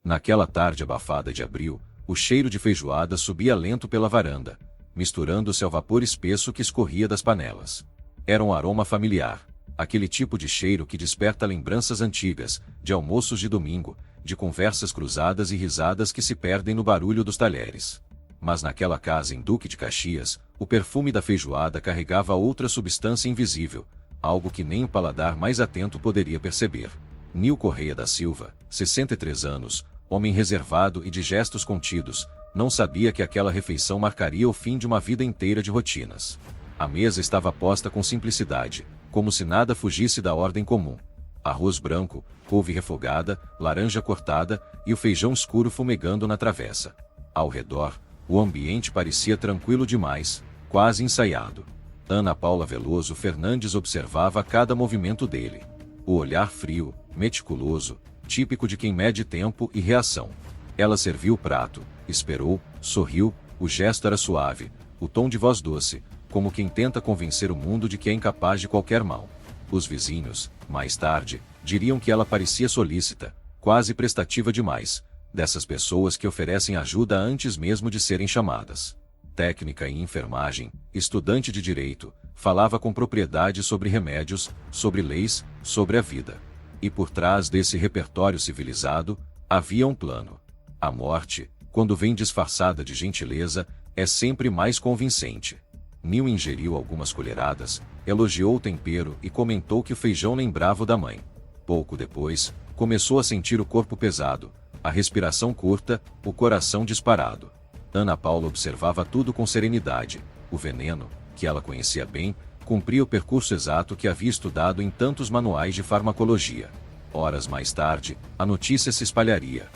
Naquela tarde abafada de abril, o cheiro de feijoada subia lento pela varanda, misturando-se ao vapor espesso que escorria das panelas. Era um aroma familiar, aquele tipo de cheiro que desperta lembranças antigas, de almoços de domingo, de conversas cruzadas e risadas que se perdem no barulho dos talheres. Mas naquela casa em Duque de Caxias, o perfume da feijoada carregava outra substância invisível, algo que nem o paladar mais atento poderia perceber. Nil Correia da Silva, 63 anos, homem reservado e de gestos contidos, não sabia que aquela refeição marcaria o fim de uma vida inteira de rotinas. A mesa estava posta com simplicidade, como se nada fugisse da ordem comum. Arroz branco, couve refogada, laranja cortada e o feijão escuro fumegando na travessa. Ao redor, o ambiente parecia tranquilo demais, quase ensaiado. Ana Paula Veloso Fernandes observava cada movimento dele. O olhar frio, meticuloso, típico de quem mede tempo e reação. Ela serviu o prato, esperou, sorriu, o gesto era suave, o tom de voz doce, como quem tenta convencer o mundo de que é incapaz de qualquer mal. Os vizinhos, mais tarde, diriam que ela parecia solícita, quase prestativa demais, dessas pessoas que oferecem ajuda antes mesmo de serem chamadas. Técnica em enfermagem, estudante de direito, falava com propriedade sobre remédios, sobre leis, sobre a vida. E por trás desse repertório civilizado, havia um plano. A morte, quando vem disfarçada de gentileza, é sempre mais convincente. Nil ingeriu algumas colheradas, elogiou o tempero e comentou que o feijão lembrava o da mãe. Pouco depois, começou a sentir o corpo pesado, a respiração curta, o coração disparado. Ana Paula observava tudo com serenidade. O veneno, que ela conhecia bem, cumpria o percurso exato que havia estudado em tantos manuais de farmacologia. Horas mais tarde, a notícia se espalharia.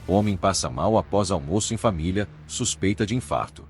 Homem passa mal após almoço em família, suspeita de infarto.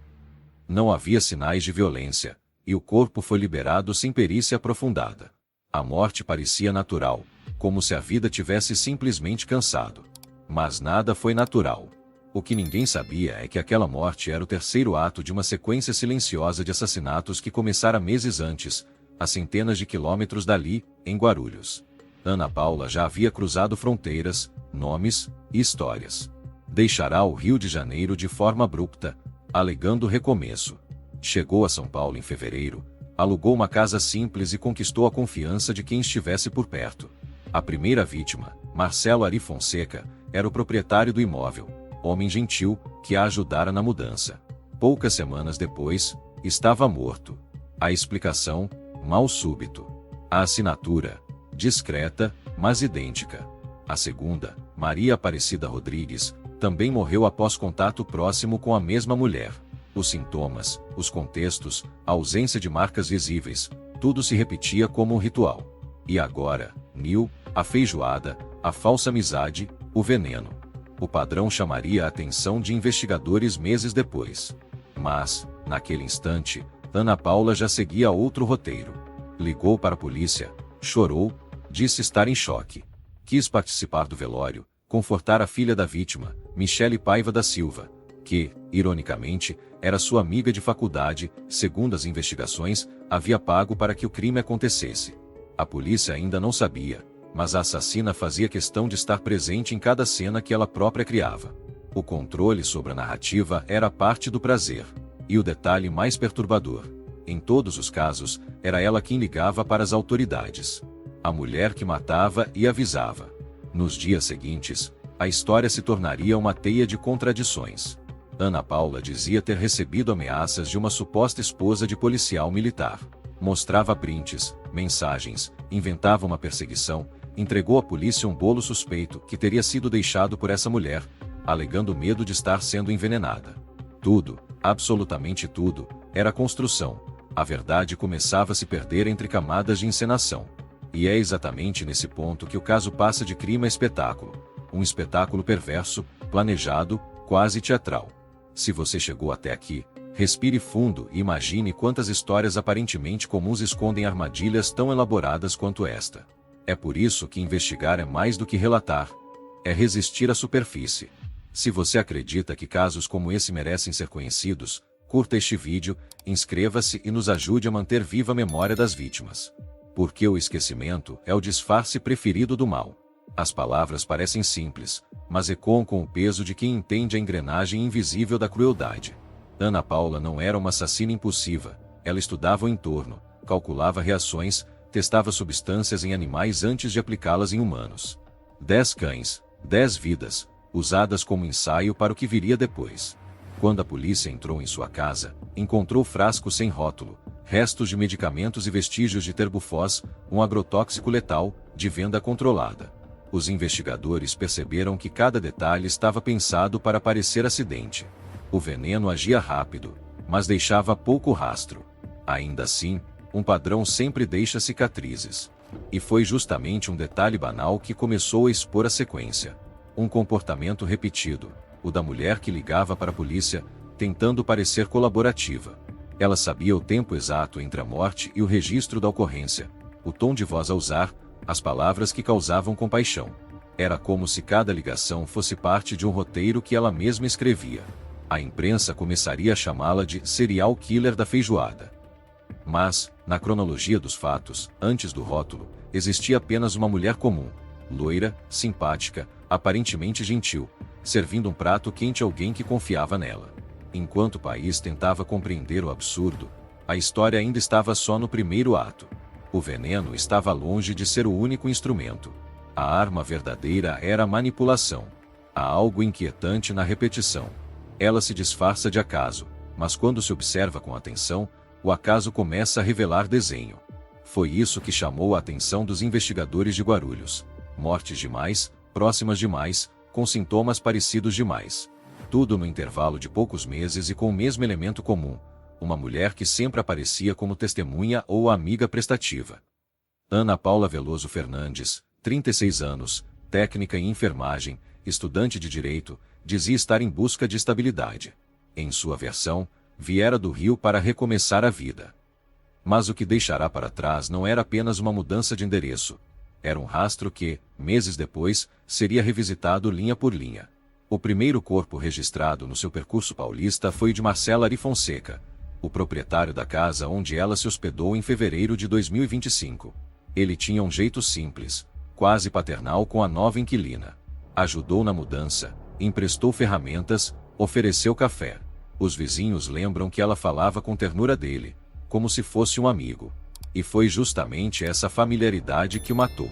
Não havia sinais de violência, e o corpo foi liberado sem perícia aprofundada. A morte parecia natural, como se a vida tivesse simplesmente cansado. Mas nada foi natural. O que ninguém sabia é que aquela morte era o terceiro ato de uma sequência silenciosa de assassinatos que começara meses antes, a centenas de quilômetros dali, em Guarulhos. Ana Paula já havia cruzado fronteiras, nomes e histórias. Deixará o Rio de Janeiro de forma abrupta, alegando recomeço. Chegou a São Paulo em fevereiro, alugou uma casa simples e conquistou a confiança de quem estivesse por perto. A primeira vítima, Marcelo Ari Fonseca, era o proprietário do imóvel, homem gentil, que a ajudara na mudança. Poucas semanas depois, estava morto. A explicação, mal súbito. A assinatura, discreta, mas idêntica. A segunda, Maria Aparecida Rodrigues, também morreu após contato próximo com a mesma mulher. Os sintomas, os contextos, a ausência de marcas visíveis, tudo se repetia como um ritual. E agora, Nil, a feijoada, a falsa amizade, o veneno. O padrão chamaria a atenção de investigadores meses depois. Mas, naquele instante, Ana Paula já seguia outro roteiro. Ligou para a polícia, chorou, disse estar em choque. Quis participar do velório, confortar a filha da vítima, Michele Paiva da Silva, que, ironicamente, era sua amiga de faculdade, segundo as investigações, havia pago para que o crime acontecesse. A polícia ainda não sabia, mas a assassina fazia questão de estar presente em cada cena que ela própria criava. O controle sobre a narrativa era parte do prazer. E o detalhe mais perturbador: em todos os casos, era ela quem ligava para as autoridades. A mulher que matava e avisava. Nos dias seguintes, a história se tornaria uma teia de contradições. Ana Paula dizia ter recebido ameaças de uma suposta esposa de policial militar. Mostrava prints, mensagens, inventava uma perseguição, entregou à polícia um bolo suspeito que teria sido deixado por essa mulher, alegando medo de estar sendo envenenada. Tudo, absolutamente tudo, era construção. A verdade começava a se perder entre camadas de encenação. E é exatamente nesse ponto que o caso passa de crime a espetáculo. Um espetáculo perverso, planejado, quase teatral. Se você chegou até aqui, respire fundo e imagine quantas histórias aparentemente comuns escondem armadilhas tão elaboradas quanto esta. É por isso que investigar é mais do que relatar. É resistir à superfície. Se você acredita que casos como esse merecem ser conhecidos, curta este vídeo, inscreva-se e nos ajude a manter viva a memória das vítimas. Porque o esquecimento é o disfarce preferido do mal. As palavras parecem simples, mas ecoam com o peso de quem entende a engrenagem invisível da crueldade. Ana Paula não era uma assassina impulsiva, ela estudava o entorno, calculava reações, testava substâncias em animais antes de aplicá-las em humanos. 10 cães, 10 vidas, usadas como ensaio para o que viria depois. Quando a polícia entrou em sua casa, encontrou frascos sem rótulo, restos de medicamentos e vestígios de terbufós, um agrotóxico letal, de venda controlada. Os investigadores perceberam que cada detalhe estava pensado para parecer acidente. O veneno agia rápido, mas deixava pouco rastro. Ainda assim, um padrão sempre deixa cicatrizes. E foi justamente um detalhe banal que começou a expor a sequência. Um comportamento repetido, o da mulher que ligava para a polícia, tentando parecer colaborativa. Ela sabia o tempo exato entre a morte e o registro da ocorrência, o tom de voz a usar, as palavras que causavam compaixão. Era como se cada ligação fosse parte de um roteiro que ela mesma escrevia. A imprensa começaria a chamá-la de serial killer da feijoada. Mas, na cronologia dos fatos, antes do rótulo, existia apenas uma mulher comum, loira, simpática, aparentemente gentil, servindo um prato quente a alguém que confiava nela. Enquanto o país tentava compreender o absurdo, a história ainda estava só no primeiro ato. O veneno estava longe de ser o único instrumento. A arma verdadeira era a manipulação. Há algo inquietante na repetição. Ela se disfarça de acaso, mas quando se observa com atenção, o acaso começa a revelar desenho. Foi isso que chamou a atenção dos investigadores de Guarulhos. Mortes demais, próximas demais, com sintomas parecidos demais. Tudo no intervalo de poucos meses e com o mesmo elemento comum. Uma mulher que sempre aparecia como testemunha ou amiga prestativa. Ana Paula Veloso Fernandes, 36 anos, técnica em enfermagem, estudante de direito, dizia estar em busca de estabilidade. Em sua versão, viera do Rio para recomeçar a vida. Mas o que deixará para trás não era apenas uma mudança de endereço. Era um rastro que, meses depois, seria revisitado linha por linha. O primeiro corpo registrado no seu percurso paulista foi o de Marcela Ari Fonseca, o proprietário da casa onde ela se hospedou em fevereiro de 2025. Ele tinha um jeito simples, quase paternal com a nova inquilina. Ajudou na mudança, emprestou ferramentas, ofereceu café. Os vizinhos lembram que ela falava com ternura dele, como se fosse um amigo. E foi justamente essa familiaridade que o matou.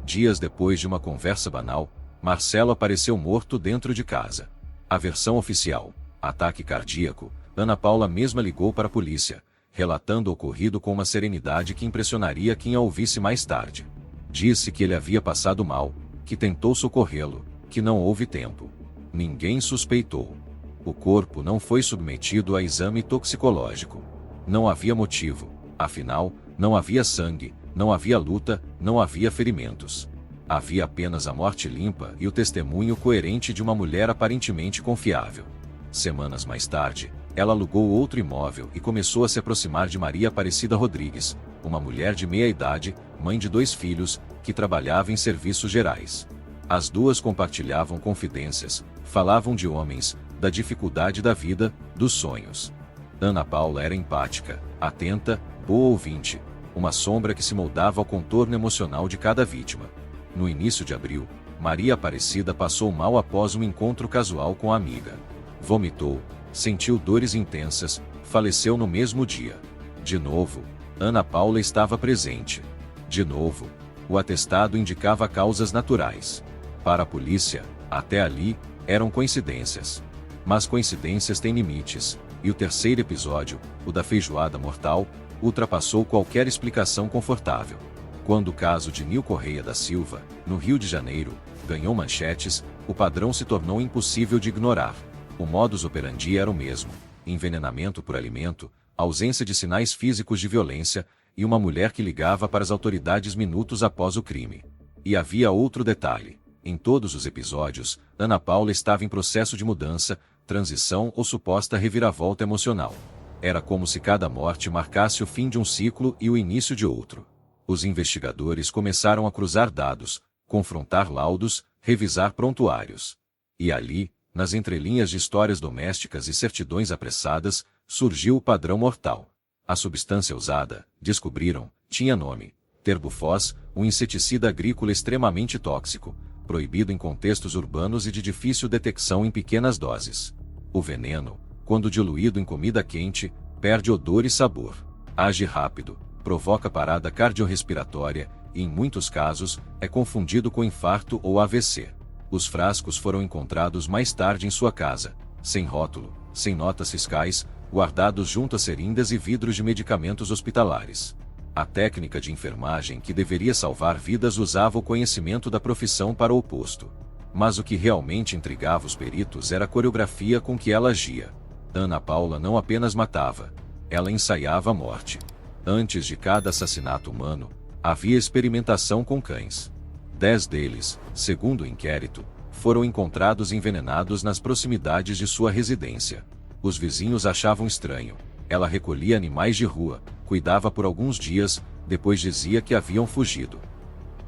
Dias depois de uma conversa banal, Marcelo apareceu morto dentro de casa. A versão oficial, ataque cardíaco, Ana Paula mesma ligou para a polícia, relatando o ocorrido com uma serenidade que impressionaria quem a ouvisse mais tarde. Disse que ele havia passado mal, que tentou socorrê-lo, que não houve tempo. Ninguém suspeitou. O corpo não foi submetido a exame toxicológico. Não havia motivo, afinal, não havia sangue, não havia luta, não havia ferimentos. Havia apenas a morte limpa e o testemunho coerente de uma mulher aparentemente confiável. Semanas mais tarde, ela alugou outro imóvel e começou a se aproximar de Maria Aparecida Rodrigues, uma mulher de meia idade, mãe de 2 filhos, que trabalhava em serviços gerais. As duas compartilhavam confidências, falavam de homens, da dificuldade da vida, dos sonhos. Ana Paula era empática, atenta, boa ouvinte, uma sombra que se moldava ao contorno emocional de cada vítima. No início de abril, Maria Aparecida passou mal após um encontro casual com a amiga. Vomitou, sentiu dores intensas, faleceu no mesmo dia. De novo, Ana Paula estava presente. De novo, o atestado indicava causas naturais. Para a polícia, até ali, eram coincidências. Mas coincidências têm limites, e o terceiro episódio, o da feijoada mortal, ultrapassou qualquer explicação confortável. Quando o caso de Nil Correia da Silva, no Rio de Janeiro, ganhou manchetes, o padrão se tornou impossível de ignorar. O modus operandi era o mesmo: envenenamento por alimento, ausência de sinais físicos de violência, e uma mulher que ligava para as autoridades minutos após o crime. E havia outro detalhe: em todos os episódios, Ana Paula estava em processo de mudança, transição ou suposta reviravolta emocional. Era como se cada morte marcasse o fim de um ciclo e o início de outro. Os investigadores começaram a cruzar dados, confrontar laudos, revisar prontuários. E ali, nas entrelinhas de histórias domésticas e certidões apressadas, surgiu o padrão mortal. A substância usada, descobriram, tinha nome: terbufós, um inseticida agrícola extremamente tóxico, proibido em contextos urbanos e de difícil detecção em pequenas doses. O veneno, quando diluído em comida quente, perde odor e sabor. Age rápido, provoca parada cardiorrespiratória e, em muitos casos, é confundido com infarto ou AVC. Os frascos foram encontrados mais tarde em sua casa, sem rótulo, sem notas fiscais, guardados junto a seringas e vidros de medicamentos hospitalares. A técnica de enfermagem que deveria salvar vidas usava o conhecimento da profissão para o oposto. Mas o que realmente intrigava os peritos era a coreografia com que ela agia. Ana Paula não apenas matava, ela ensaiava a morte. Antes de cada assassinato humano, havia experimentação com cães. 10 deles, segundo o inquérito, foram encontrados envenenados nas proximidades de sua residência. Os vizinhos achavam estranho. Ela recolhia animais de rua, cuidava por alguns dias, depois dizia que haviam fugido.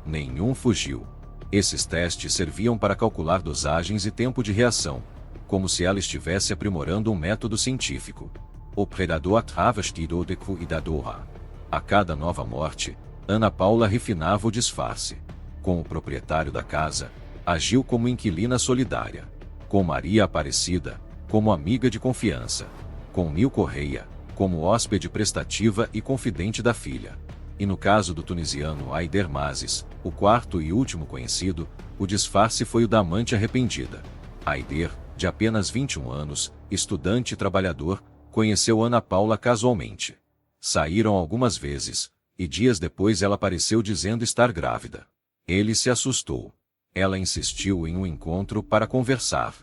Nenhum fugiu. Esses testes serviam para calcular dosagens e tempo de reação, como se ela estivesse aprimorando um método científico. O predador travestido de cuidadora. A cada nova morte, Ana Paula refinava o disfarce. Com o proprietário da casa, agiu como inquilina solidária. Com Maria Aparecida, como amiga de confiança. Com Nil Correia, como hóspede prestativa e confidente da filha. E no caso do tunisiano Aider Mazes, o quarto e último conhecido, o disfarce foi o da amante arrependida. Aider, de apenas 21 anos, estudante e trabalhador, conheceu Ana Paula casualmente. Saíram algumas vezes, e dias depois ela apareceu dizendo estar grávida. Ele se assustou. Ela insistiu em um encontro para conversar.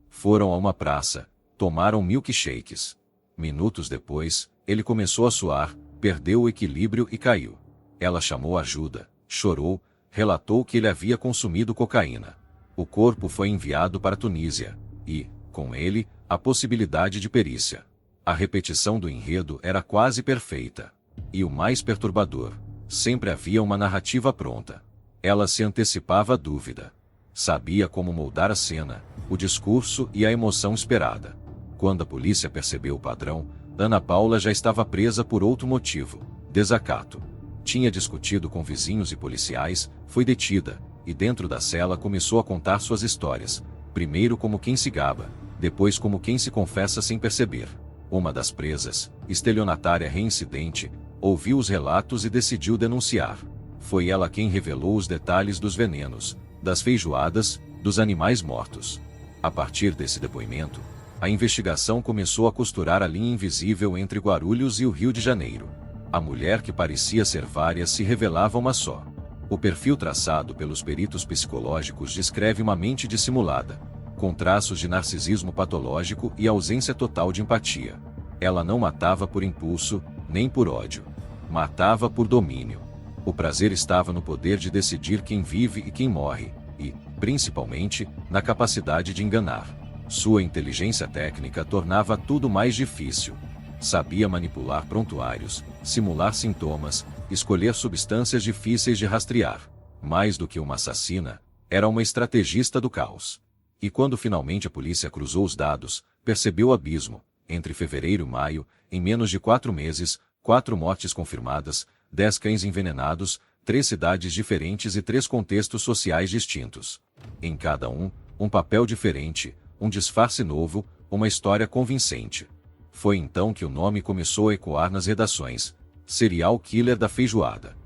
Foram a uma praça, tomaram milkshakes. Minutos depois, ele começou a suar, perdeu o equilíbrio e caiu. Ela chamou ajuda, chorou, relatou que ele havia consumido cocaína. O corpo foi enviado para a Tunísia, e, com ele, a possibilidade de perícia. A repetição do enredo era quase perfeita. E o mais perturbador, sempre havia uma narrativa pronta. Ela se antecipava à dúvida. Sabia como moldar a cena, o discurso e a emoção esperada. Quando a polícia percebeu o padrão, Ana Paula já estava presa por outro motivo: desacato. Tinha discutido com vizinhos e policiais, foi detida, e dentro da cela começou a contar suas histórias, primeiro como quem se gaba, depois como quem se confessa sem perceber. Uma das presas, estelionatária reincidente, ouviu os relatos e decidiu denunciar. Foi ela quem revelou os detalhes dos venenos, das feijoadas, dos animais mortos. A partir desse depoimento, a investigação começou a costurar a linha invisível entre Guarulhos e o Rio de Janeiro. A mulher que parecia ser várias se revelava uma só. O perfil traçado pelos peritos psicológicos descreve uma mente dissimulada, com traços de narcisismo patológico e ausência total de empatia. Ela não matava por impulso, nem por ódio. Matava por domínio. O prazer estava no poder de decidir quem vive e quem morre, e, principalmente, na capacidade de enganar. Sua inteligência técnica tornava tudo mais difícil. Sabia manipular prontuários, simular sintomas, escolher substâncias difíceis de rastrear. Mais do que uma assassina, era uma estrategista do caos. E quando finalmente a polícia cruzou os dados, percebeu o abismo. Entre fevereiro e maio, em menos de 4 meses, 4 mortes confirmadas, 10 cães envenenados, 3 cidades diferentes e 3 contextos sociais distintos. Em cada um papel diferente, um disfarce novo, uma história convincente. Foi então que o nome começou a ecoar nas redações: Serial Killer da Feijoada.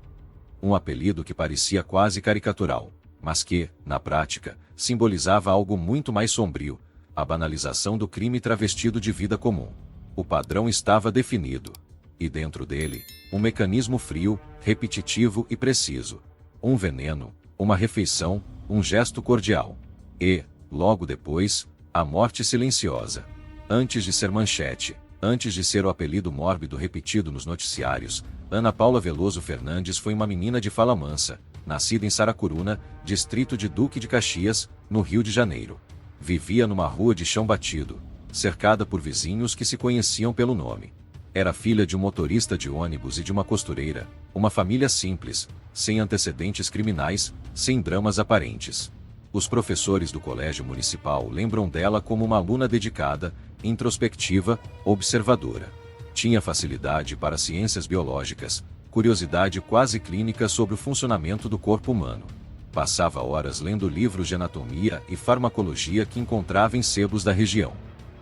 Um apelido que parecia quase caricatural, mas que, na prática, simbolizava algo muito mais sombrio: a banalização do crime travestido de vida comum. O padrão estava definido. E dentro dele, um mecanismo frio, repetitivo e preciso. Um veneno, uma refeição, um gesto cordial. E, logo depois, a morte silenciosa. Antes de ser manchete, antes de ser o apelido mórbido repetido nos noticiários, Ana Paula Veloso Fernandes foi uma menina de fala mansa, nascida em Saracuruna, distrito de Duque de Caxias, no Rio de Janeiro. Vivia numa rua de chão batido, cercada por vizinhos que se conheciam pelo nome. Era filha de um motorista de ônibus e de uma costureira, uma família simples, sem antecedentes criminais, sem dramas aparentes. Os professores do colégio municipal lembram dela como uma aluna dedicada, introspectiva, observadora. Tinha facilidade para ciências biológicas, curiosidade quase clínica sobre o funcionamento do corpo humano. Passava horas lendo livros de anatomia e farmacologia que encontrava em sebos da região.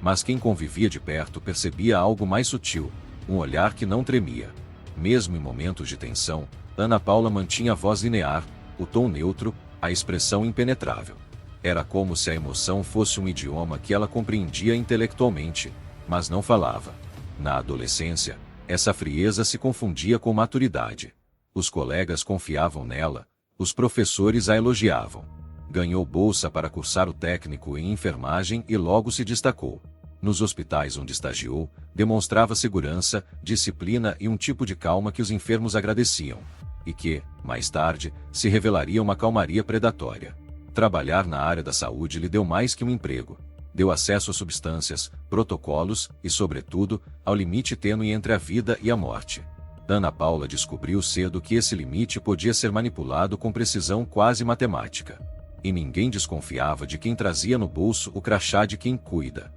Mas quem convivia de perto percebia algo mais sutil, um olhar que não tremia. Mesmo em momentos de tensão, Ana Paula mantinha a voz linear, o tom neutro, a expressão impenetrável. Era como se a emoção fosse um idioma que ela compreendia intelectualmente, mas não falava. Na adolescência, essa frieza se confundia com maturidade. Os colegas confiavam nela, os professores a elogiavam. Ganhou bolsa para cursar o técnico em enfermagem e logo se destacou. Nos hospitais onde estagiou, demonstrava segurança, disciplina e um tipo de calma que os enfermos agradeciam. E que, mais tarde, se revelaria uma calmaria predatória. Trabalhar na área da saúde lhe deu mais que um emprego. Deu acesso a substâncias, protocolos e, sobretudo, ao limite tênue entre a vida e a morte. Ana Paula descobriu cedo que esse limite podia ser manipulado com precisão quase matemática. E ninguém desconfiava de quem trazia no bolso o crachá de quem cuida.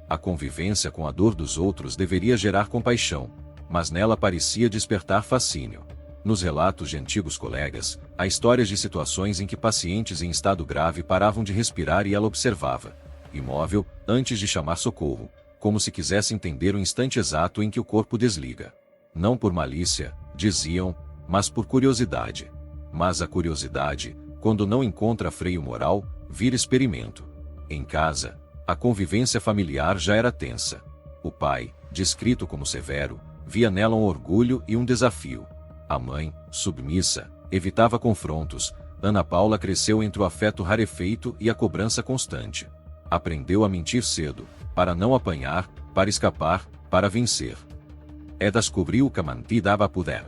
A convivência com a dor dos outros deveria gerar compaixão, mas nela parecia despertar fascínio. Nos relatos de antigos colegas, há histórias de situações em que pacientes em estado grave paravam de respirar e ela observava, imóvel, antes de chamar socorro, como se quisesse entender o instante exato em que o corpo desliga. Não por malícia, diziam, mas por curiosidade. Mas a curiosidade, quando não encontra freio moral, vira experimento. Em casa, a convivência familiar já era tensa. O pai, descrito como severo, via nela um orgulho e um desafio. A mãe, submissa, evitava confrontos. Ana Paula cresceu entre o afeto rarefeito e a cobrança constante. Aprendeu a mentir cedo, para não apanhar, para escapar, para vencer. Descobriu que a mentir dava poder.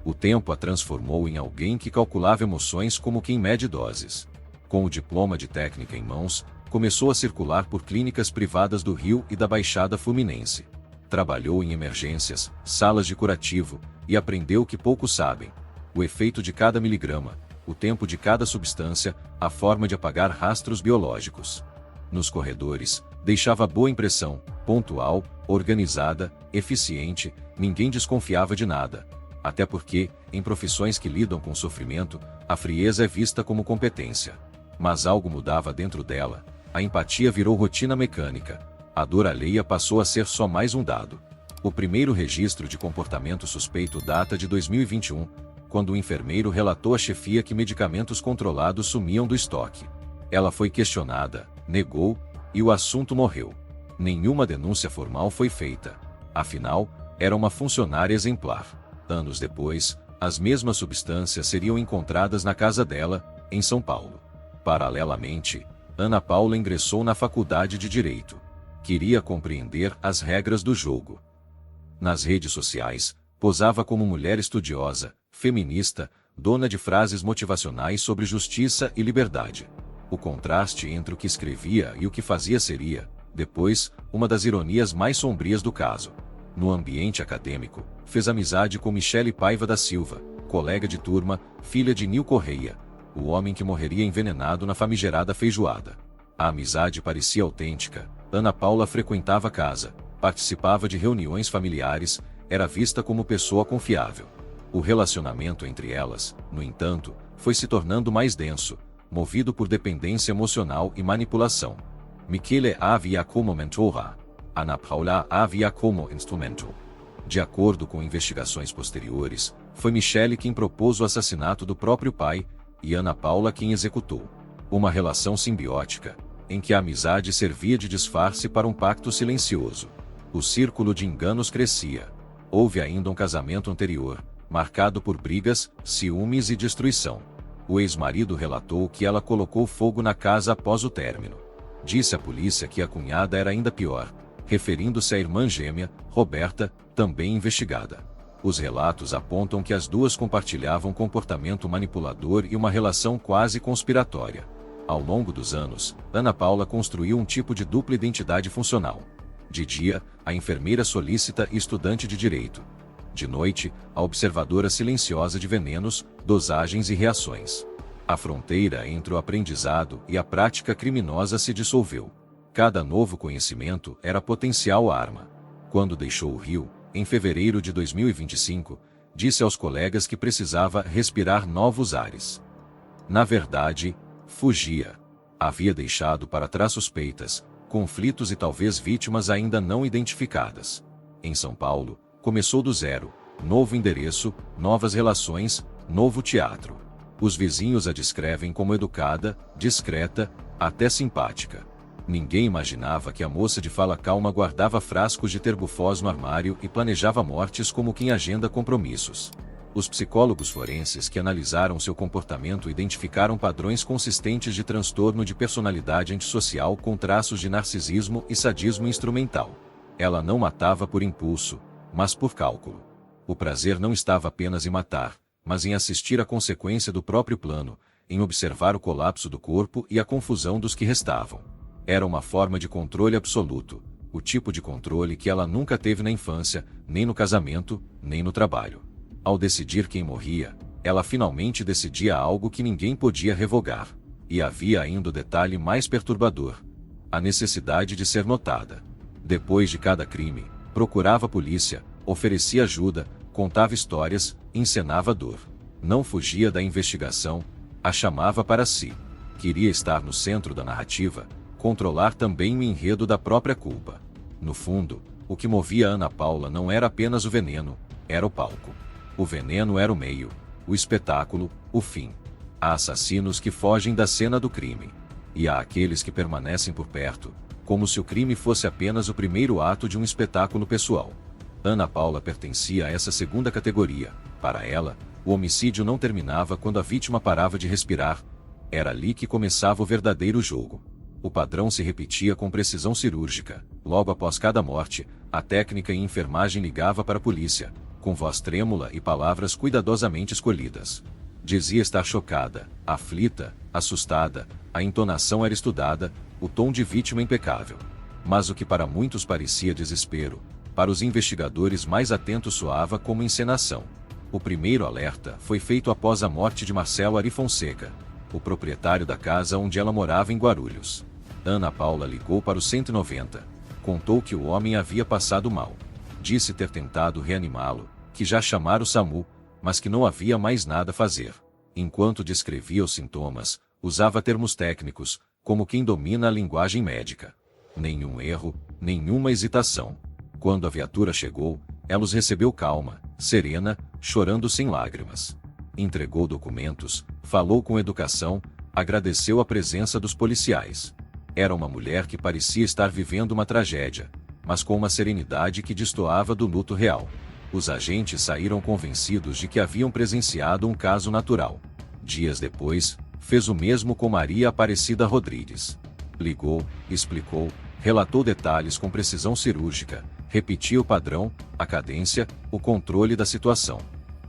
O tempo a transformou em alguém que calculava emoções como quem mede doses. Com o diploma de técnica em mãos, começou a circular por clínicas privadas do Rio e da Baixada Fluminense. Trabalhou em emergências, salas de curativo, e aprendeu o que poucos sabem: o efeito de cada miligrama, o tempo de cada substância, a forma de apagar rastros biológicos. Nos corredores, deixava boa impressão, pontual, organizada, eficiente, ninguém desconfiava de nada. Até porque, em profissões que lidam com sofrimento, a frieza é vista como competência. Mas algo mudava dentro dela, a empatia virou rotina mecânica, a dor alheia passou a ser só mais um dado. O primeiro registro de comportamento suspeito data de 2021, quando o enfermeiro relatou à chefia que medicamentos controlados sumiam do estoque. Ela foi questionada, negou, e o assunto morreu. Nenhuma denúncia formal foi feita. Afinal, era uma funcionária exemplar. Anos depois, as mesmas substâncias seriam encontradas na casa dela, em São Paulo. Paralelamente, Ana Paula ingressou na faculdade de Direito. Queria compreender as regras do jogo. Nas redes sociais, posava como mulher estudiosa, feminista, dona de frases motivacionais sobre justiça e liberdade. O contraste entre o que escrevia e o que fazia seria, depois, uma das ironias mais sombrias do caso. No ambiente acadêmico, fez amizade com Michele Paiva da Silva, colega de turma, filha de Nil Correia, o homem que morreria envenenado na famigerada feijoada. A amizade parecia autêntica. Ana Paula frequentava a casa, participava de reuniões familiares, era vista como pessoa confiável. O relacionamento entre elas, no entanto, foi se tornando mais denso, movido por dependência emocional e manipulação. Michele havia como mentora, Ana Paula havia como instrumento. De acordo com investigações posteriores, foi Michele quem propôs o assassinato do próprio pai, e Ana Paula quem executou. Uma relação simbiótica, em que a amizade servia de disfarce para um pacto silencioso. O círculo de enganos crescia. Houve ainda um casamento anterior, marcado por brigas, ciúmes e destruição. O ex-marido relatou que ela colocou fogo na casa após o término. Disse à polícia que a cunhada era ainda pior, referindo-se à irmã gêmea, Roberta, também investigada. Os relatos apontam que as duas compartilhavam comportamento manipulador e uma relação quase conspiratória. Ao longo dos anos, Ana Paula construiu um tipo de dupla identidade funcional. De dia, a enfermeira solícita e estudante de direito. De noite, a observadora silenciosa de venenos, dosagens e reações. A fronteira entre o aprendizado e a prática criminosa se dissolveu. Cada novo conhecimento era potencial arma. Quando deixou o Rio, em fevereiro de 2025, disse aos colegas que precisava respirar novos ares. Na verdade, fugia. Havia deixado para trás suspeitas, conflitos e talvez vítimas ainda não identificadas. Em São Paulo, começou do zero, novo endereço, novas relações, novo teatro. Os vizinhos a descrevem como educada, discreta, até simpática. Ninguém imaginava que a moça de fala calma guardava frascos de terbufós no armário e planejava mortes como quem agenda compromissos. Os psicólogos forenses que analisaram seu comportamento identificaram padrões consistentes de transtorno de personalidade antissocial com traços de narcisismo e sadismo instrumental. Ela não matava por impulso, mas por cálculo. O prazer não estava apenas em matar, mas em assistir à consequência do próprio plano, em observar o colapso do corpo e a confusão dos que restavam. Era uma forma de controle absoluto, o tipo de controle que ela nunca teve na infância, nem no casamento, nem no trabalho. Ao decidir quem morria, ela finalmente decidia algo que ninguém podia revogar. E havia ainda o detalhe mais perturbador: a necessidade de ser notada. Depois de cada crime, procurava a polícia, oferecia ajuda, contava histórias, encenava dor. Não fugia da investigação, a chamava para si. Queria estar no centro da narrativa, controlar também o enredo da própria culpa. No fundo, o que movia Ana Paula não era apenas o veneno, era o palco. O veneno era o meio, o espetáculo, o fim. Há assassinos que fogem da cena do crime. E há aqueles que permanecem por perto, como se o crime fosse apenas o primeiro ato de um espetáculo pessoal. Ana Paula pertencia a essa segunda categoria. Para ela, o homicídio não terminava quando a vítima parava de respirar. Era ali que começava o verdadeiro jogo. O padrão se repetia com precisão cirúrgica. Logo após cada morte, a técnica em enfermagem ligava para a polícia, com voz trêmula e palavras cuidadosamente escolhidas. Dizia estar chocada, aflita, assustada, a entonação era estudada, o tom de vítima impecável. Mas o que para muitos parecia desespero, para os investigadores mais atentos soava como encenação. O primeiro alerta foi feito após a morte de Marcelo Ari Fonseca, o proprietário da casa onde ela morava em Guarulhos. Ana Paula ligou para o 190. Contou que o homem havia passado mal. Disse ter tentado reanimá-lo, que já chamara o SAMU, mas que não havia mais nada a fazer. Enquanto descrevia os sintomas, usava termos técnicos, como quem domina a linguagem médica. Nenhum erro, nenhuma hesitação. Quando a viatura chegou, ela os recebeu calma, serena, chorando sem lágrimas. Entregou documentos, falou com educação, agradeceu a presença dos policiais. Era uma mulher que parecia estar vivendo uma tragédia, mas com uma serenidade que destoava do luto real. Os agentes saíram convencidos de que haviam presenciado um caso natural. Dias depois, fez o mesmo com Maria Aparecida Rodrigues. Ligou, explicou, relatou detalhes com precisão cirúrgica, repetia o padrão, a cadência, o controle da situação.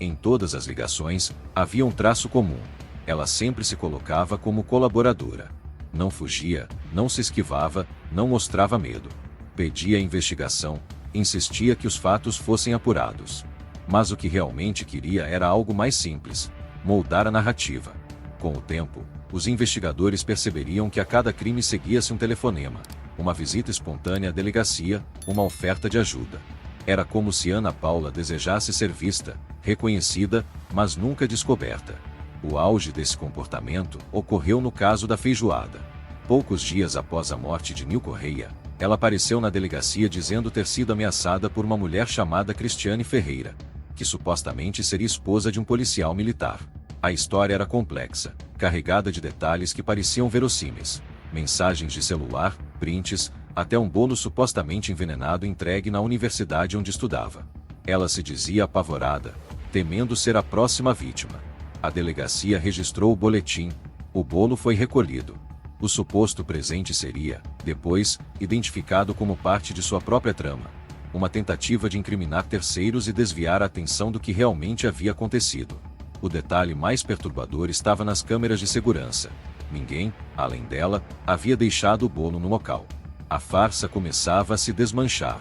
Em todas as ligações, havia um traço comum. Ela sempre se colocava como colaboradora. Não fugia, não se esquivava, não mostrava medo. Pedia investigação, insistia que os fatos fossem apurados. Mas o que realmente queria era algo mais simples: moldar a narrativa. Com o tempo, os investigadores perceberiam que a cada crime seguia-se um telefonema, uma visita espontânea à delegacia, uma oferta de ajuda. Era como se Ana Paula desejasse ser vista, reconhecida, mas nunca descoberta. O auge desse comportamento ocorreu no caso da feijoada. Poucos dias após a morte de Nil Correia, ela apareceu na delegacia dizendo ter sido ameaçada por uma mulher chamada Cristiane Ferreira, que supostamente seria esposa de um policial militar. A história era complexa, carregada de detalhes que pareciam verossímeis. Mensagens de celular, prints, até um bolo supostamente envenenado entregue na universidade onde estudava. Ela se dizia apavorada, temendo ser a próxima vítima. A delegacia registrou o boletim, o bolo foi recolhido. O suposto presente seria, depois, identificado como parte de sua própria trama. Uma tentativa de incriminar terceiros e desviar a atenção do que realmente havia acontecido. O detalhe mais perturbador estava nas câmeras de segurança. Ninguém, além dela, havia deixado o bolo no local. A farsa começava a se desmanchar.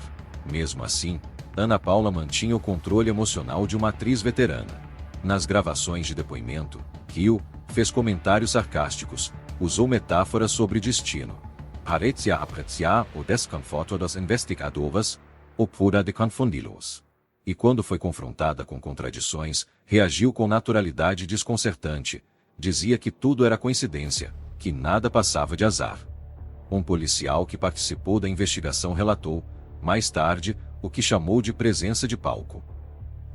Mesmo assim, Ana Paula mantinha o controle emocional de uma atriz veterana. Nas gravações de depoimento, Rio fez comentários sarcásticos, usou metáforas sobre destino. Parecia apreciar o desconforto dos investigadores, ou pura de confundi-los. E quando foi confrontada com contradições, reagiu com naturalidade desconcertante, Dizia que tudo era coincidência, que nada passava de azar. Um policial que participou da investigação relatou, mais tarde, o que chamou de presença de palco.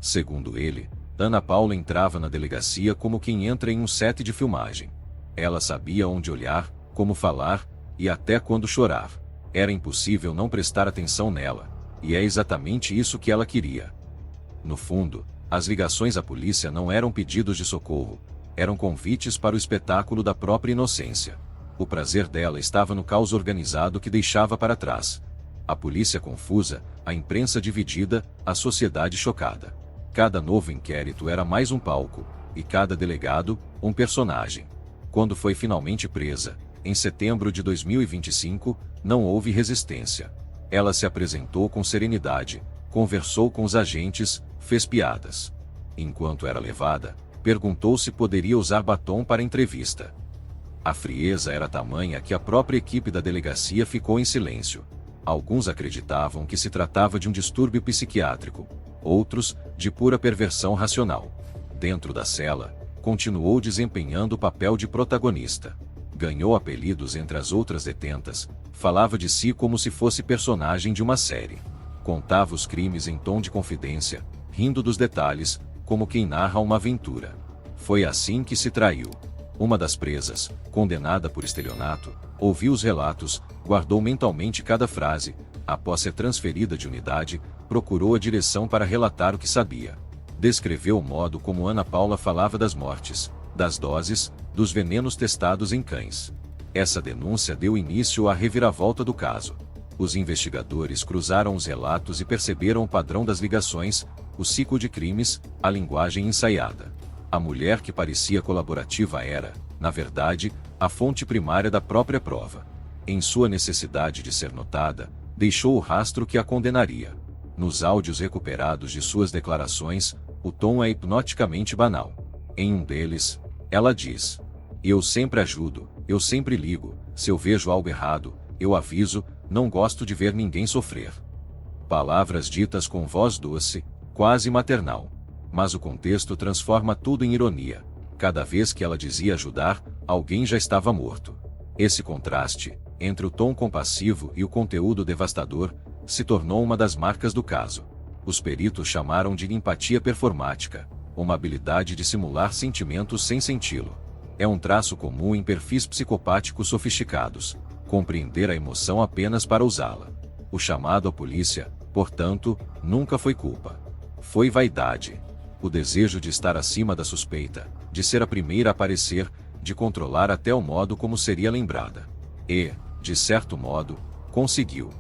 Segundo ele, Ana Paula entrava na delegacia como quem entra em um set de filmagem. Ela sabia onde olhar, como falar, e até quando chorar. Era impossível não prestar atenção nela, e é exatamente isso que ela queria. No fundo, as ligações à polícia não eram pedidos de socorro, eram convites para o espetáculo da própria inocência. O prazer dela estava no caos organizado que deixava para trás. A polícia confusa, a imprensa dividida, a sociedade chocada. Cada novo inquérito era mais um palco, e cada delegado, um personagem. Quando foi finalmente presa, em setembro de 2025, não houve resistência. Ela se apresentou com serenidade, conversou com os agentes, fez piadas. Enquanto era levada, perguntou se poderia usar batom para a entrevista. A frieza era tamanha que a própria equipe da delegacia ficou em silêncio. Alguns acreditavam que se tratava de um distúrbio psiquiátrico, outros, de pura perversão racional. Dentro da cela, continuou desempenhando o papel de protagonista. Ganhou apelidos entre as outras detentas, falava de si como se fosse personagem de uma série. Contava os crimes em tom de confidência, rindo dos detalhes, como quem narra uma aventura. Foi assim que se traiu. Uma das presas, condenada por estelionato, ouviu os relatos, guardou mentalmente cada frase, após ser transferida de unidade, procurou a direção para relatar o que sabia. Descreveu o modo como Ana Paula falava das mortes, das doses, dos venenos testados em cães. Essa denúncia deu início à reviravolta do caso. Os investigadores cruzaram os relatos e perceberam o padrão das ligações, o ciclo de crimes, a linguagem ensaiada. A mulher que parecia colaborativa era, na verdade, a fonte primária da própria prova. Em sua necessidade de ser notada, deixou o rastro que a condenaria. Nos áudios recuperados de suas declarações, o tom é hipnoticamente banal. Em um deles, ela diz: "Eu sempre ajudo, eu sempre ligo, se eu vejo algo errado, eu aviso, não gosto de ver ninguém sofrer." Palavras ditas com voz doce, quase maternal. Mas o contexto transforma tudo em ironia. Cada vez que ela dizia ajudar, alguém já estava morto. Esse contraste, entre o tom compassivo e o conteúdo devastador, se tornou uma das marcas do caso. Os peritos chamaram de empatia performática, uma habilidade de simular sentimentos sem senti-lo. É um traço comum em perfis psicopáticos sofisticados, compreender a emoção apenas para usá-la. O chamado à polícia, portanto, nunca foi culpa. Foi vaidade. O desejo de estar acima da suspeita, de ser a primeira a aparecer, de controlar até o modo como seria lembrada. E, de certo modo, conseguiu.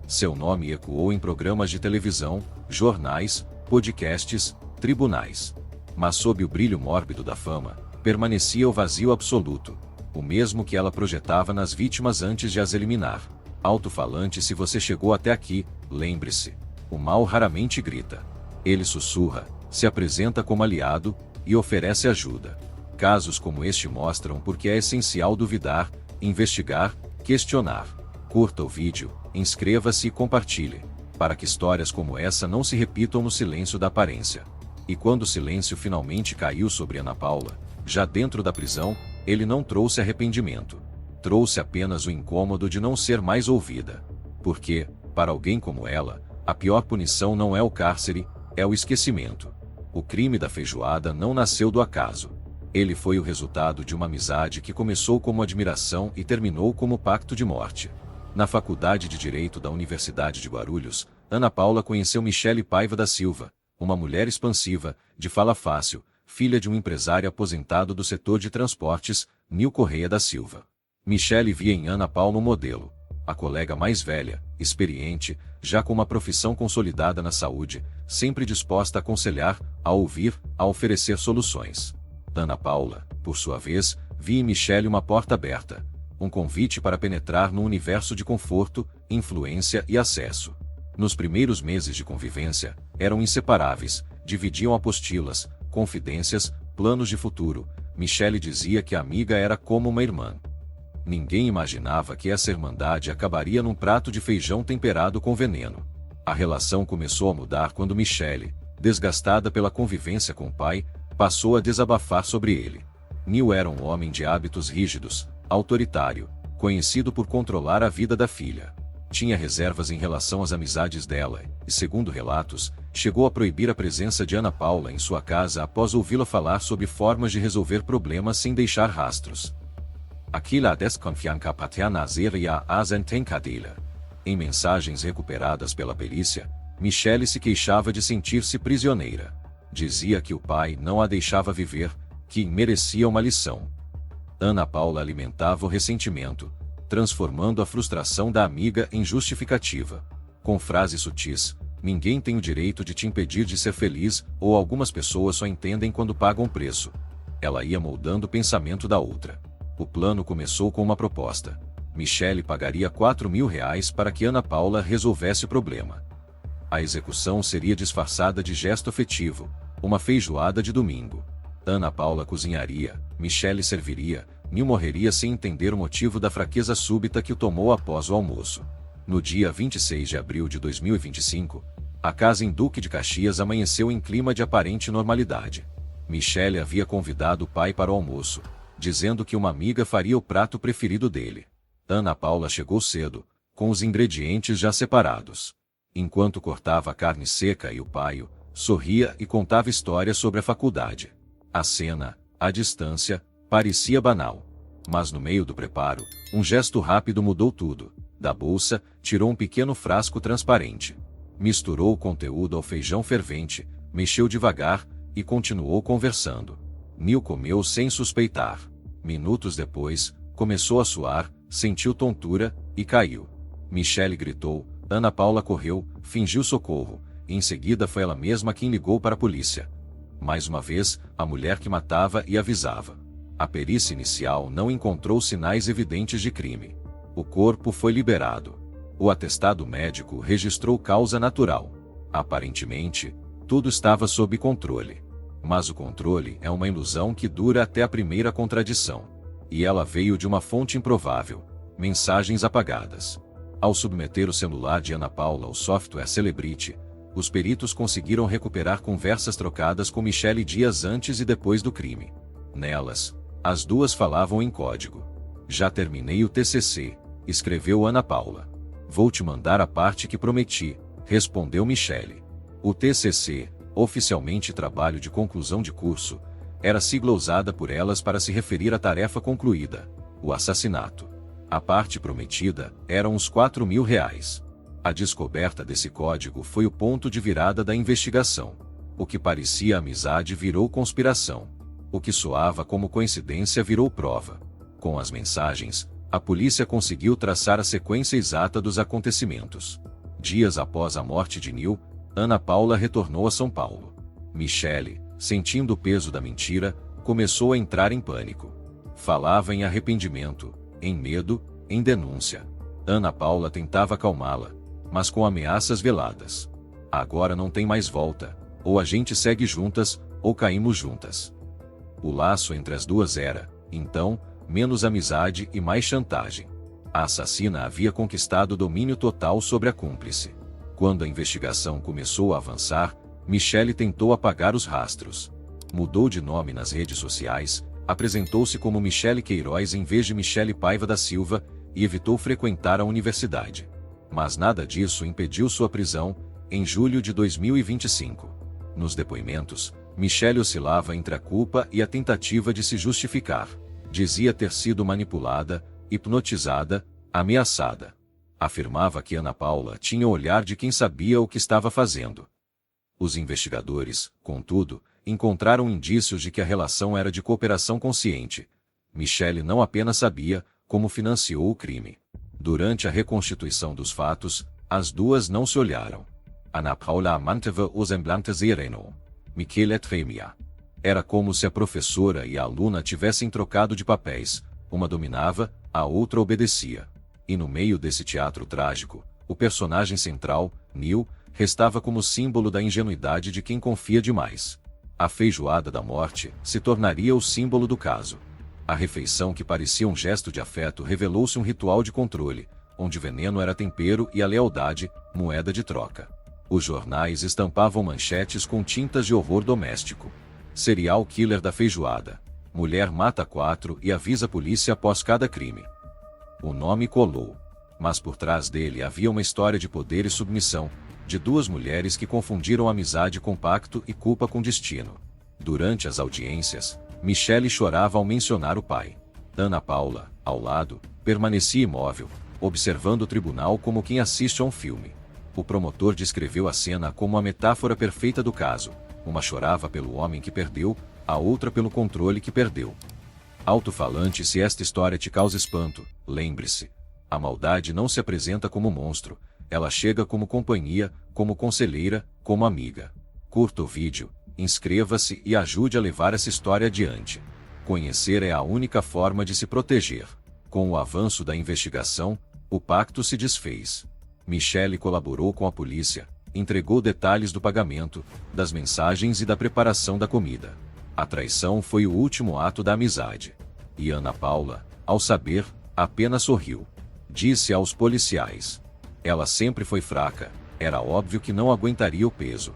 Seu nome ecoou em programas de televisão, jornais, podcasts, tribunais. Mas sob o brilho mórbido da fama, permanecia o vazio absoluto, o mesmo que ela projetava nas vítimas antes de as eliminar. Alto-falante, se você chegou até aqui, lembre-se. O mal raramente grita. Ele sussurra, se apresenta como aliado, e oferece ajuda. Casos como este mostram por que é essencial duvidar, investigar, questionar. Curta o vídeo, inscreva-se e compartilhe, para que histórias como essa não se repitam no silêncio da aparência. E quando o silêncio finalmente caiu sobre Ana Paula, já dentro da prisão, ele não trouxe arrependimento. Trouxe apenas o incômodo de não ser mais ouvida. Porque, para alguém como ela, a pior punição não é o cárcere, é o esquecimento. O crime da feijoada não nasceu do acaso. Ele foi o resultado de uma amizade que começou como admiração e terminou como pacto de morte. Na Faculdade de Direito da Universidade de Guarulhos, Ana Paula conheceu Michele Paiva da Silva, uma mulher expansiva, de fala fácil, filha de um empresário aposentado do setor de transportes, Nil Correia da Silva. Michele via em Ana Paula um modelo. A colega mais velha, experiente, já com uma profissão consolidada na saúde, sempre disposta a aconselhar, a ouvir, a oferecer soluções. Ana Paula, por sua vez, via em Michele uma porta aberta, um convite para penetrar num universo de conforto, influência e acesso. Nos primeiros meses de convivência, eram inseparáveis, dividiam apostilas, confidências, planos de futuro. Michele dizia que a amiga era como uma irmã. Ninguém imaginava que essa irmandade acabaria num prato de feijão temperado com veneno. A relação começou a mudar quando Michele, desgastada pela convivência com o pai, passou a desabafar sobre ele. Neil era um homem de hábitos rígidos, autoritário, conhecido por controlar a vida da filha. Tinha reservas em relação às amizades dela e, segundo relatos, chegou a proibir a presença de Ana Paula em sua casa após ouvi-la falar sobre formas de resolver problemas sem deixar rastros. Aquela desconfiança paterna seria a desencadeira. Em mensagens recuperadas pela perícia, Michelle se queixava de sentir-se prisioneira. Dizia que o pai não a deixava viver, que merecia uma lição. Ana Paula alimentava o ressentimento, transformando a frustração da amiga em justificativa. Com frases sutis: ninguém tem o direito de te impedir de ser feliz, ou algumas pessoas só entendem quando pagam preço. Ela ia moldando o pensamento da outra. O plano começou com uma proposta. Michelle pagaria R$ 4.000 para que Ana Paula resolvesse o problema. A execução seria disfarçada de gesto afetivo, uma feijoada de domingo. Ana Paula cozinharia, Michelle serviria, Neil morreria sem entender o motivo da fraqueza súbita que o tomou após o almoço. No dia 26 de abril de 2025, a casa em Duque de Caxias amanheceu em clima de aparente normalidade. Michelle havia convidado o pai para o almoço, dizendo que uma amiga faria o prato preferido dele. Ana Paula chegou cedo, com os ingredientes já separados. Enquanto cortava a carne seca e o paio, sorria e contava histórias sobre a faculdade. A cena, à distância, parecia banal. Mas no meio do preparo, um gesto rápido mudou tudo. Da bolsa, tirou um pequeno frasco transparente. Misturou o conteúdo ao feijão fervente, mexeu devagar, e continuou conversando. Neil comeu sem suspeitar. Minutos depois, começou a suar, sentiu tontura, e caiu. Michelle gritou, Ana Paula correu, fingiu socorro, e em seguida foi ela mesma quem ligou para a polícia. Mais uma vez, a mulher que matava e avisava. A perícia inicial não encontrou sinais evidentes de crime. O corpo foi liberado. O atestado médico registrou causa natural. Aparentemente, tudo estava sob controle. Mas o controle é uma ilusão que dura até a primeira contradição. E ela veio de uma fonte improvável: mensagens apagadas. Ao submeter o celular de Ana Paula ao software Celebrity, os peritos conseguiram recuperar conversas trocadas com Michelle dias antes e depois do crime. Nelas, as duas falavam em código. Já terminei o TCC, escreveu Ana Paula. Vou te mandar a parte que prometi, respondeu Michelle. O TCC, oficialmente trabalho de conclusão de curso, era sigla usada por elas para se referir à tarefa concluída, o assassinato. A parte prometida eram os R$ 4.000. A descoberta desse código foi o ponto de virada da investigação. O que parecia amizade virou conspiração. O que soava como coincidência virou prova. Com as mensagens, a polícia conseguiu traçar a sequência exata dos acontecimentos. Dias após a morte de Neil, Ana Paula retornou a São Paulo. Michelle, sentindo o peso da mentira, começou a entrar em pânico. Falava em arrependimento, em medo, em denúncia. Ana Paula tentava acalmá-la, mas com ameaças veladas. Agora não tem mais volta, ou a gente segue juntas, ou caímos juntas. O laço entre as duas era, então, menos amizade e mais chantagem. A assassina havia conquistado domínio total sobre a cúmplice. Quando a investigação começou a avançar, Michelle tentou apagar os rastros. Mudou de nome nas redes sociais, apresentou-se como Michelle Queiroz em vez de Michelle Paiva da Silva, e evitou frequentar a universidade. Mas nada disso impediu sua prisão, em julho de 2025. Nos depoimentos, Michelle oscilava entre a culpa e a tentativa de se justificar. Dizia ter sido manipulada, hipnotizada, ameaçada. Afirmava que Ana Paula tinha o olhar de quem sabia o que estava fazendo. Os investigadores, contudo, encontraram indícios de que a relação era de cooperação consciente. Michelle não apenas sabia, como financiou o crime. Durante a reconstituição dos fatos, as duas não se olharam. Ana Paula manteve o semblante sereno. Michelle tremia. Era como se a professora e a aluna tivessem trocado de papéis, uma dominava, a outra obedecia. E no meio desse teatro trágico, o personagem central, Neil, restava como símbolo da ingenuidade de quem confia demais. A feijoada da morte se tornaria o símbolo do caso. A refeição que parecia um gesto de afeto revelou-se um ritual de controle, onde veneno era tempero e a lealdade, moeda de troca. Os jornais estampavam manchetes com tintas de horror doméstico. Serial killer da feijoada. Mulher mata 4 e avisa a polícia após cada crime. O nome colou. Mas por trás dele havia uma história de poder e submissão, de duas mulheres que confundiram amizade com pacto e culpa com destino. Durante as audiências, Michele chorava ao mencionar o pai. Ana Paula, ao lado, permanecia imóvel, observando o tribunal como quem assiste a um filme. O promotor descreveu a cena como a metáfora perfeita do caso. Uma chorava pelo homem que perdeu, a outra pelo controle que perdeu. Alto-falante: se esta história te causa espanto, lembre-se. A maldade não se apresenta como monstro, ela chega como companhia, como conselheira, como amiga. Curta o vídeo, inscreva-se e ajude a levar essa história adiante. Conhecer é a única forma de se proteger. Com o avanço da investigação, o pacto se desfez. Michele colaborou com a polícia, entregou detalhes do pagamento, das mensagens e da preparação da comida. A traição foi o último ato da amizade. E Ana Paula, ao saber, apenas sorriu. Disse aos policiais: ela sempre foi fraca, era óbvio que não aguentaria o peso.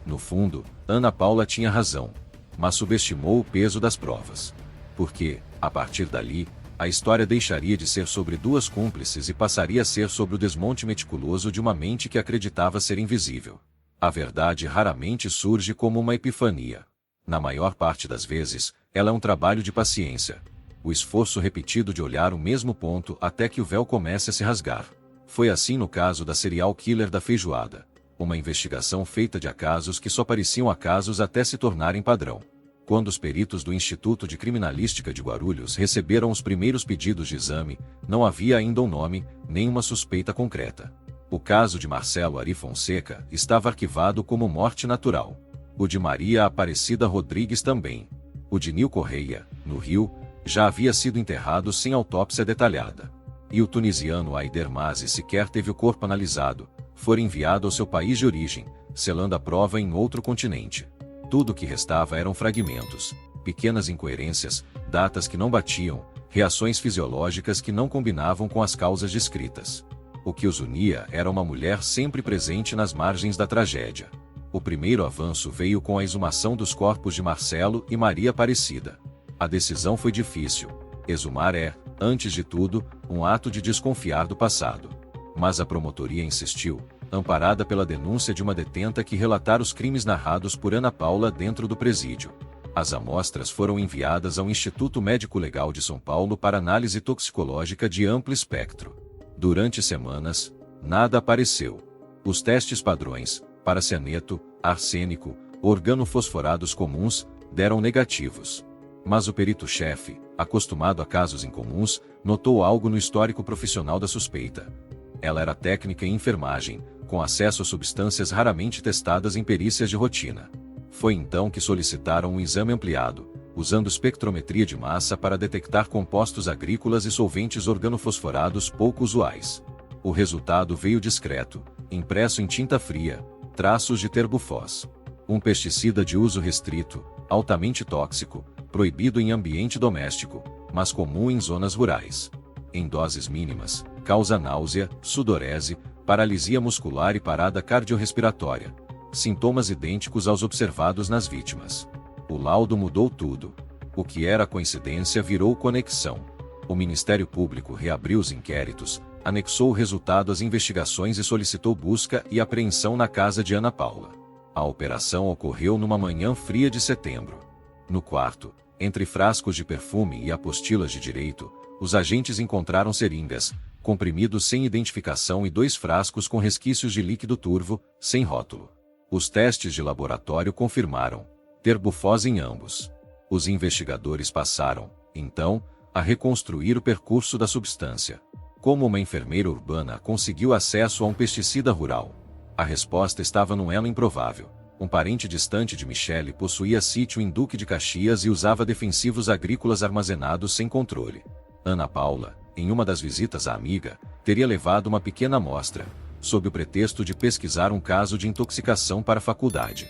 No fundo, Ana Paula tinha razão, mas subestimou o peso das provas. Porque, a partir dali, a história deixaria de ser sobre duas cúmplices e passaria a ser sobre o desmonte meticuloso de uma mente que acreditava ser invisível. A verdade raramente surge como uma epifania. Na maior parte das vezes, ela é um trabalho de paciência. O esforço repetido de olhar o mesmo ponto até que o véu comece a se rasgar. Foi assim no caso da serial killer da feijoada. Uma investigação feita de acasos que só pareciam acasos até se tornarem padrão. Quando os peritos do Instituto de Criminalística de Guarulhos receberam os primeiros pedidos de exame, não havia ainda um nome, nem uma suspeita concreta. O caso de Marcelo Ari Fonseca estava arquivado como morte natural. O de Maria Aparecida Rodrigues também. O de Nil Correia, no Rio, já havia sido enterrado sem autópsia detalhada. E o tunisiano Aider Mazi sequer teve o corpo analisado, foi enviado ao seu país de origem, selando a prova em outro continente. Tudo o que restava eram fragmentos, pequenas incoerências, datas que não batiam, reações fisiológicas que não combinavam com as causas descritas. O que os unia era uma mulher sempre presente nas margens da tragédia. O primeiro avanço veio com a exumação dos corpos de Marcelo e Maria Aparecida. A decisão foi difícil. Exumar é, antes de tudo, um ato de desconfiar do passado. Mas a promotoria insistiu, amparada pela denúncia de uma detenta que relatara os crimes narrados por Ana Paula dentro do presídio. As amostras foram enviadas ao Instituto Médico Legal de São Paulo para análise toxicológica de amplo espectro. Durante semanas, nada apareceu. Os testes padrões, para cianeto, arsênico, organofosforados comuns, deram negativos. Mas o perito-chefe, acostumado a casos incomuns, notou algo no histórico profissional da suspeita. Ela era técnica em enfermagem, com acesso a substâncias raramente testadas em perícias de rotina. Foi então que solicitaram um exame ampliado, usando espectrometria de massa para detectar compostos agrícolas e solventes organofosforados pouco usuais. O resultado veio discreto, impresso em tinta fria, traços de terbufós. Um pesticida de uso restrito, altamente tóxico, proibido em ambiente doméstico, mas comum em zonas rurais. Em doses mínimas, causa náusea, sudorese, paralisia muscular e parada cardiorrespiratória. Sintomas idênticos aos observados nas vítimas. O laudo mudou tudo. O que era coincidência virou conexão. O Ministério Público reabriu os inquéritos, anexou o resultado às investigações e solicitou busca e apreensão na casa de Ana Paula. A operação ocorreu numa manhã fria de setembro. No quarto, entre frascos de perfume e apostilas de direito, os agentes encontraram seringas, comprimidos sem identificação e 2 frascos com resquícios de líquido turvo, sem rótulo. Os testes de laboratório confirmaram terbufose em ambos. Os investigadores passaram, então, a reconstruir o percurso da substância. Como uma enfermeira urbana conseguiu acesso a um pesticida rural? A resposta estava num elo improvável. Um parente distante de Michele possuía sítio em Duque de Caxias e usava defensivos agrícolas armazenados sem controle. Ana Paula, em uma das visitas à amiga, teria levado uma pequena amostra, sob o pretexto de pesquisar um caso de intoxicação para a faculdade.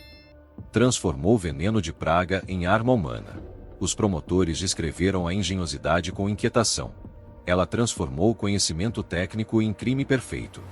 Transformou veneno de praga em arma humana. Os promotores descreveram a engenhosidade com inquietação. Ela transformou o conhecimento técnico em crime perfeito.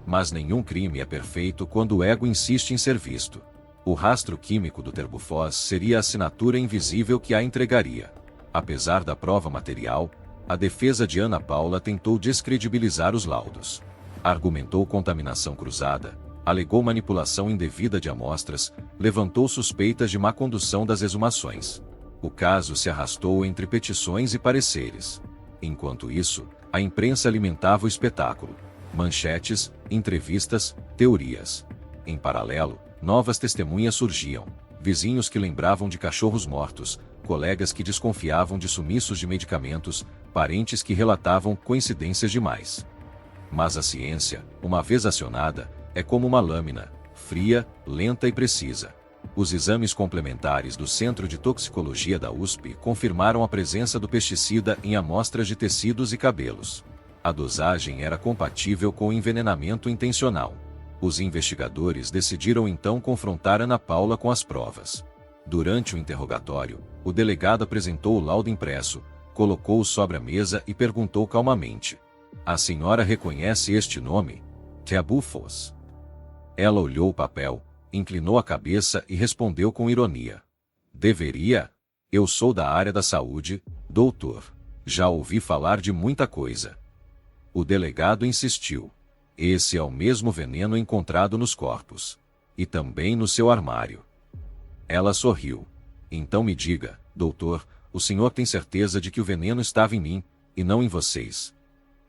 Mas nenhum crime é perfeito quando o ego insiste em ser visto. O rastro químico do Terbufós seria a assinatura invisível que a entregaria. Apesar da prova material, a defesa de Ana Paula tentou descredibilizar os laudos. Argumentou contaminação cruzada, alegou manipulação indevida de amostras, levantou suspeitas de má condução das exumações. O caso se arrastou entre petições e pareceres. Enquanto isso, a imprensa alimentava o espetáculo. Manchetes, entrevistas, teorias. Em paralelo, novas testemunhas surgiam. Vizinhos que lembravam de cachorros mortos, colegas que desconfiavam de sumiços de medicamentos, parentes que relatavam coincidências demais. Mas a ciência, uma vez acionada, é como uma lâmina, fria, lenta e precisa. Os exames complementares do Centro de Toxicologia da USP confirmaram a presença do pesticida em amostras de tecidos e cabelos. A dosagem era compatível com o envenenamento intencional. Os investigadores decidiram então confrontar Ana Paula com as provas. Durante o interrogatório, o delegado apresentou o laudo impresso, colocou-o sobre a mesa e perguntou calmamente: "A senhora reconhece este nome? Terbufós?" Ela olhou o papel, inclinou a cabeça e respondeu com ironia: "Deveria? Eu sou da área da saúde, doutor. Já ouvi falar de muita coisa." O delegado insistiu: "Esse é o mesmo veneno encontrado nos corpos. E também no seu armário." Ela sorriu. "Então me diga, doutor, o senhor tem certeza de que o veneno estava em mim, e não em vocês?"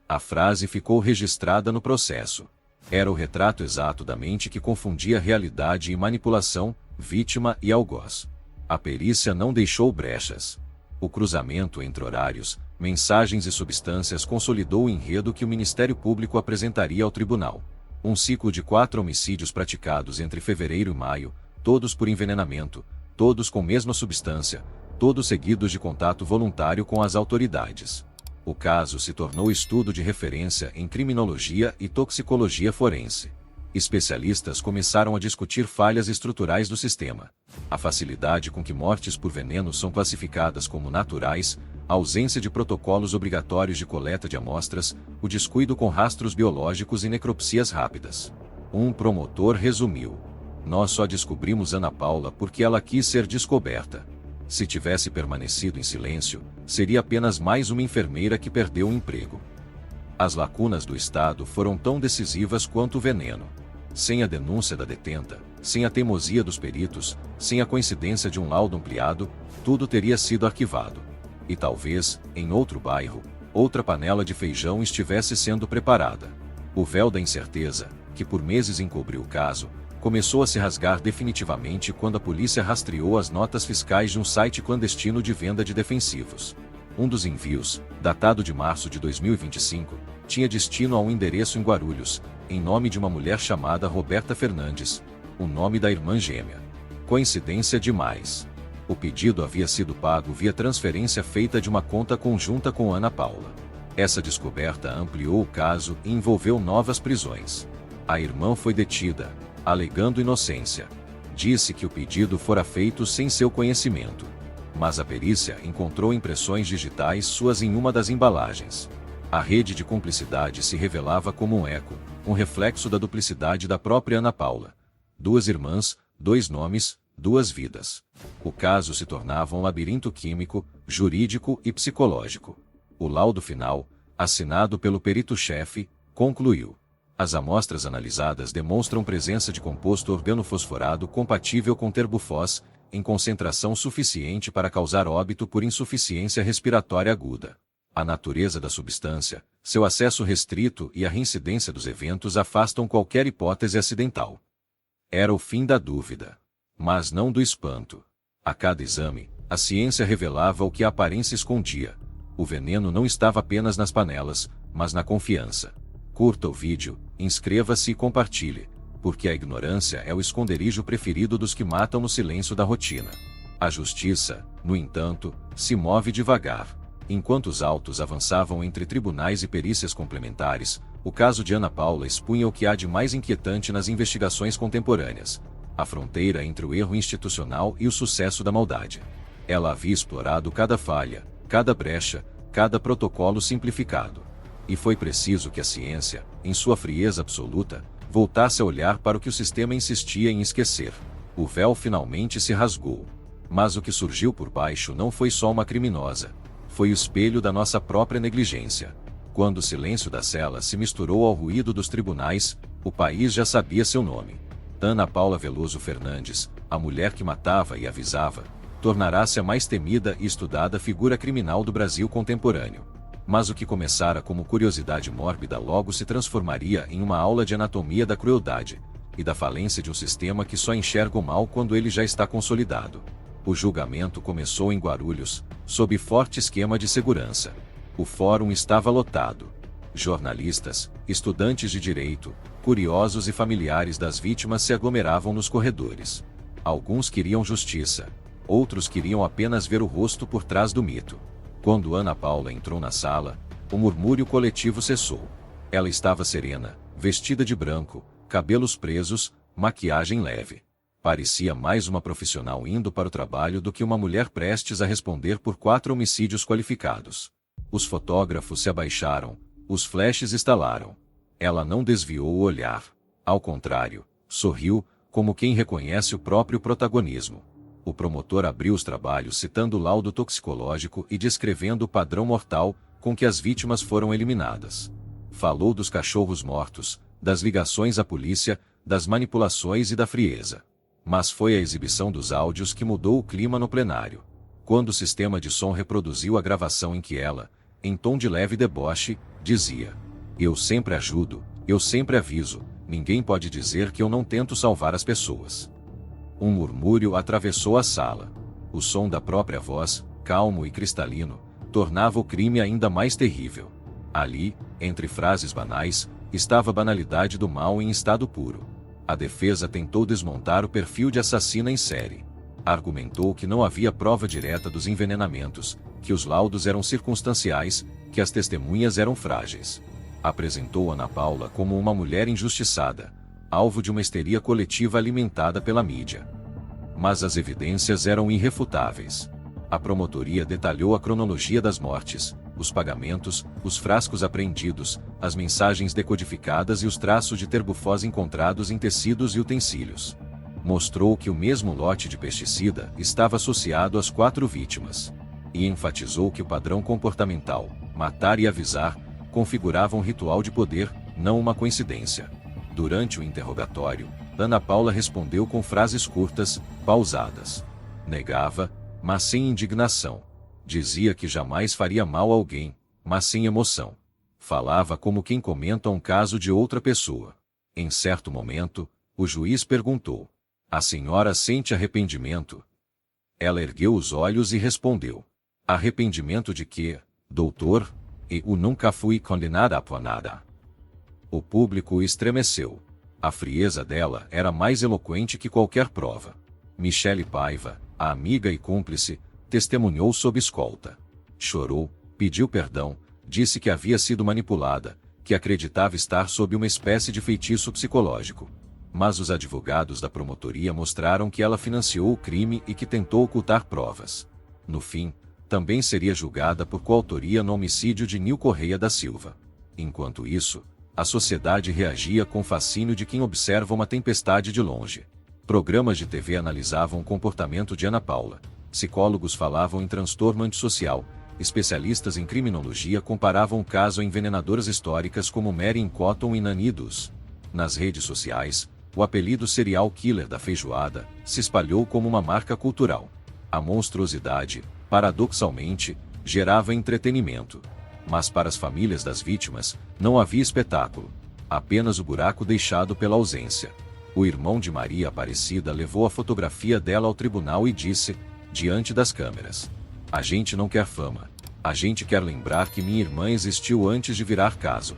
A frase ficou registrada no processo. Era o retrato exato da mente que confundia realidade e manipulação, vítima e algoz. A perícia não deixou brechas. O cruzamento entre horários, mensagens e substâncias consolidou o enredo que o Ministério Público apresentaria ao tribunal. Um ciclo de 4 homicídios praticados entre fevereiro e maio, todos por envenenamento, todos com mesma substância, todos seguidos de contato voluntário com as autoridades. O caso se tornou estudo de referência em criminologia e toxicologia forense. Especialistas começaram a discutir falhas estruturais do sistema. A facilidade com que mortes por veneno são classificadas como naturais, a ausência de protocolos obrigatórios de coleta de amostras, o descuido com rastros biológicos e necropsias rápidas. Um promotor resumiu: "Nós só descobrimos Ana Paula porque ela quis ser descoberta. Se tivesse permanecido em silêncio, seria apenas mais uma enfermeira que perdeu o emprego." As lacunas do Estado foram tão decisivas quanto o veneno. Sem a denúncia da detenta, sem a teimosia dos peritos, sem a coincidência de um laudo ampliado, tudo teria sido arquivado. E talvez, em outro bairro, outra panela de feijão estivesse sendo preparada. O véu da incerteza, que por meses encobriu o caso, começou a se rasgar definitivamente quando a polícia rastreou as notas fiscais de um site clandestino de venda de defensivos. Um dos envios, datado de março de 2025, tinha destino a um endereço em Guarulhos, em nome de uma mulher chamada Roberta Fernandes, o nome da irmã gêmea. Coincidência demais. O pedido havia sido pago via transferência feita de uma conta conjunta com Ana Paula. Essa descoberta ampliou o caso e envolveu novas prisões. A irmã foi detida, alegando inocência. Disse que o pedido fora feito sem seu conhecimento. Mas a perícia encontrou impressões digitais suas em uma das embalagens. A rede de cumplicidade se revelava como um eco, um reflexo da duplicidade da própria Ana Paula. 2 irmãs, 2 nomes, 2 vidas. O caso se tornava um labirinto químico, jurídico e psicológico. O laudo final, assinado pelo perito-chefe, concluiu: "As amostras analisadas demonstram presença de composto organofosforado compatível com Terbufós, em concentração suficiente para causar óbito por insuficiência respiratória aguda. A natureza da substância, seu acesso restrito e a reincidência dos eventos afastam qualquer hipótese acidental." Era o fim da dúvida. Mas não do espanto. A cada exame, a ciência revelava o que a aparência escondia. O veneno não estava apenas nas panelas, mas na confiança. Curta o vídeo, inscreva-se e compartilhe, porque a ignorância é o esconderijo preferido dos que matam no silêncio da rotina. A justiça, no entanto, se move devagar. Enquanto os autos avançavam entre tribunais e perícias complementares, o caso de Ana Paula expunha o que há de mais inquietante nas investigações contemporâneas: a fronteira entre o erro institucional e o sucesso da maldade. Ela havia explorado cada falha, cada brecha, cada protocolo simplificado. E foi preciso que a ciência, em sua frieza absoluta, voltasse a olhar para o que o sistema insistia em esquecer. O véu finalmente se rasgou. Mas o que surgiu por baixo não foi só uma criminosa. Foi o espelho da nossa própria negligência. Quando o silêncio da cela se misturou ao ruído dos tribunais, o país já sabia seu nome. Ana Paula Veloso Fernandes, a mulher que matava e avisava, tornará-se a mais temida e estudada figura criminal do Brasil contemporâneo. Mas o que começara como curiosidade mórbida logo se transformaria em uma aula de anatomia da crueldade e da falência de um sistema que só enxerga o mal quando ele já está consolidado. O julgamento começou em Guarulhos, sob forte esquema de segurança. O fórum estava lotado. Jornalistas, estudantes de direito, curiosos e familiares das vítimas se aglomeravam nos corredores. Alguns queriam justiça. Outros queriam apenas ver o rosto por trás do mito. Quando Ana Paula entrou na sala, o murmúrio coletivo cessou. Ela estava serena, vestida de branco, cabelos presos, maquiagem leve. Parecia mais uma profissional indo para o trabalho do que uma mulher prestes a responder por 4 homicídios qualificados. Os fotógrafos se abaixaram, os flashes estalaram. Ela não desviou o olhar. Ao contrário, sorriu, como quem reconhece o próprio protagonismo. O promotor abriu os trabalhos citando o laudo toxicológico e descrevendo o padrão mortal com que as vítimas foram eliminadas. Falou dos cachorros mortos, das ligações à polícia, das manipulações e da frieza. Mas foi a exibição dos áudios que mudou o clima no plenário. Quando o sistema de som reproduziu a gravação em que ela, em tom de leve deboche, dizia: "Eu sempre ajudo, eu sempre aviso, ninguém pode dizer que eu não tento salvar as pessoas." Um murmúrio atravessou a sala. O som da própria voz, calmo e cristalino, tornava o crime ainda mais terrível. Ali, entre frases banais, estava a banalidade do mal em estado puro. A defesa tentou desmontar o perfil de assassina em série. Argumentou que não havia prova direta dos envenenamentos, que os laudos eram circunstanciais, que as testemunhas eram frágeis. Apresentou Ana Paula como uma mulher injustiçada, alvo de uma histeria coletiva alimentada pela mídia. Mas as evidências eram irrefutáveis. A promotoria detalhou a cronologia das mortes, os pagamentos, os frascos apreendidos, as mensagens decodificadas e os traços de terbufós encontrados em tecidos e utensílios. Mostrou que o mesmo lote de pesticida estava associado às 4 vítimas. E enfatizou que o padrão comportamental, matar e avisar, configurava um ritual de poder, não uma coincidência. Durante o interrogatório, Ana Paula respondeu com frases curtas, pausadas. Negava, mas sem indignação. Dizia que jamais faria mal a alguém, mas sem emoção. Falava como quem comenta um caso de outra pessoa. Em certo momento, o juiz perguntou: "A senhora sente arrependimento?" Ela ergueu os olhos e respondeu: "Arrependimento de quê, doutor? Eu nunca fui condenada por nada." O público estremeceu. A frieza dela era mais eloquente que qualquer prova. Michele Paiva, a amiga e cúmplice, testemunhou sob escolta. Chorou, pediu perdão, disse que havia sido manipulada, que acreditava estar sob uma espécie de feitiço psicológico. Mas os advogados da promotoria mostraram que ela financiou o crime e que tentou ocultar provas. No fim, também seria julgada por coautoria no homicídio de Nil Correia da Silva. Enquanto isso, a sociedade reagia com fascínio de quem observa uma tempestade de longe. Programas de TV analisavam o comportamento de Ana Paula. Psicólogos falavam em transtorno antissocial. Especialistas em criminologia comparavam o caso a envenenadoras históricas como Mary Cotton e Nanny Dos. Nas redes sociais, o apelido serial killer da feijoada se espalhou como uma marca cultural. A monstruosidade, paradoxalmente, gerava entretenimento. Mas para as famílias das vítimas, não havia espetáculo. Apenas o buraco deixado pela ausência. O irmão de Maria Aparecida levou a fotografia dela ao tribunal e disse, diante das câmeras: "A gente não quer fama. A gente quer lembrar que minha irmã existiu antes de virar caso."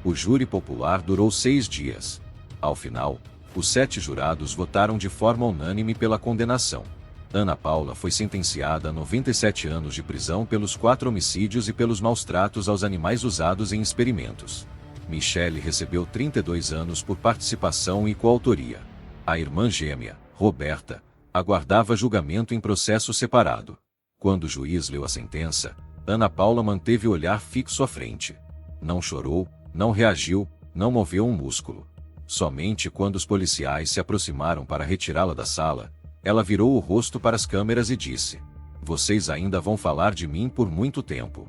O júri popular durou 6 dias. Ao final, os 7 jurados votaram de forma unânime pela condenação. Ana Paula foi sentenciada a 97 anos de prisão pelos 4 homicídios e pelos maus-tratos aos animais usados em experimentos. Michele recebeu 32 anos por participação e coautoria. A irmã gêmea, Roberta, aguardava julgamento em processo separado. Quando o juiz leu a sentença, Ana Paula manteve o olhar fixo à frente. Não chorou, não reagiu, não moveu um músculo. Somente quando os policiais se aproximaram para retirá-la da sala, ela virou o rosto para as câmeras e disse: "Vocês ainda vão falar de mim por muito tempo."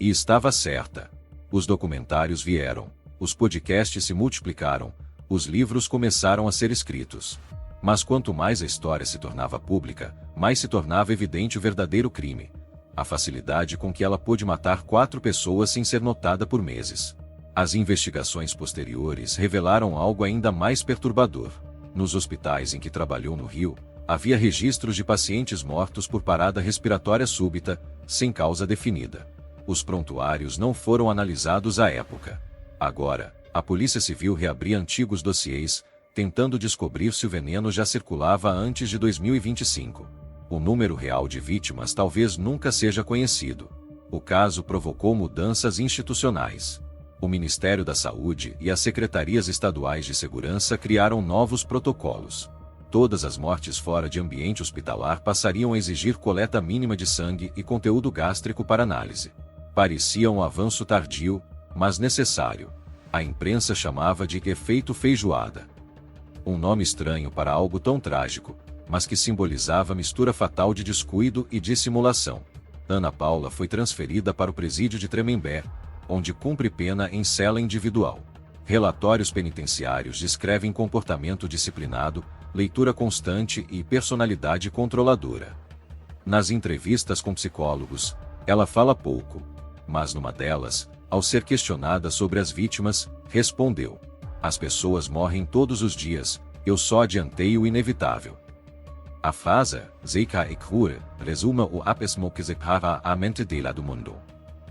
E estava certa. Os documentários vieram, os podcasts se multiplicaram, os livros começaram a ser escritos. Mas quanto mais a história se tornava pública, mais se tornava evidente o verdadeiro crime. A facilidade com que ela pôde matar 4 pessoas sem ser notada por meses. As investigações posteriores revelaram algo ainda mais perturbador. Nos hospitais em que trabalhou no Rio, havia registros de pacientes mortos por parada respiratória súbita, sem causa definida. Os prontuários não foram analisados à época. Agora, a Polícia Civil reabria antigos dossiês, tentando descobrir se o veneno já circulava antes de 2025. O número real de vítimas talvez nunca seja conhecido. O caso provocou mudanças institucionais. O Ministério da Saúde e as secretarias estaduais de segurança criaram novos protocolos. Todas as mortes fora de ambiente hospitalar passariam a exigir coleta mínima de sangue e conteúdo gástrico para análise. Parecia um avanço tardio, mas necessário. A imprensa chamava de efeito feijoada. Um nome estranho para algo tão trágico, mas que simbolizava a mistura fatal de descuido e dissimulação. Ana Paula foi transferida para o presídio de Tremembé, onde cumpre pena em cela individual. Relatórios penitenciários descrevem comportamento disciplinado, leitura constante e personalidade controladora. Nas entrevistas com psicólogos, ela fala pouco, mas numa delas, ao ser questionada sobre as vítimas, respondeu: "As pessoas morrem todos os dias, eu só adiantei o inevitável." A frase, "Zeika Ekhur", resuma o apesmo que separa a mente dela do mundo.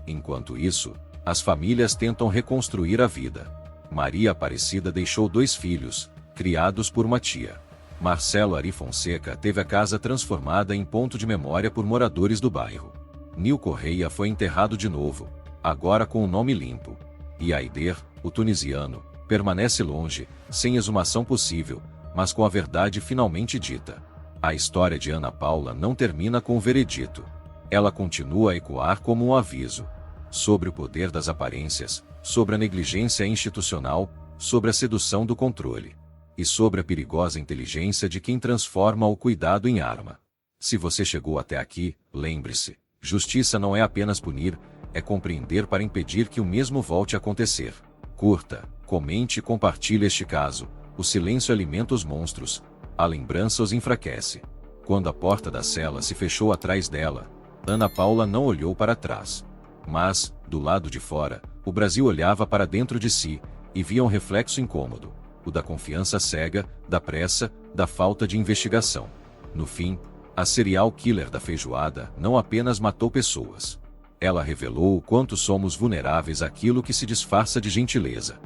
Enquanto isso, as famílias tentam reconstruir a vida. Maria Aparecida deixou 2 filhos, criados por uma tia. Marcelo Ari Fonseca teve a casa transformada em ponto de memória por moradores do bairro. Nil Correia foi enterrado de novo, agora com o nome limpo. E Aider, o tunisiano, permanece longe, sem exumação possível, mas com a verdade finalmente dita. A história de Ana Paula não termina com o veredito. Ela continua a ecoar como um aviso. Sobre o poder das aparências, sobre a negligência institucional, sobre a sedução do controle. E sobre a perigosa inteligência de quem transforma o cuidado em arma. Se você chegou até aqui, lembre-se, justiça não é apenas punir, é compreender para impedir que o mesmo volte a acontecer. Curta, comente e compartilhe este caso. O silêncio alimenta os monstros, a lembrança os enfraquece. Quando a porta da cela se fechou atrás dela, Ana Paula não olhou para trás. Mas, do lado de fora, o Brasil olhava para dentro de si, e via um reflexo incômodo. O da confiança cega, da pressa, da falta de investigação. No fim, a serial killer da feijoada não apenas matou pessoas. Ela revelou o quanto somos vulneráveis àquilo que se disfarça de gentileza.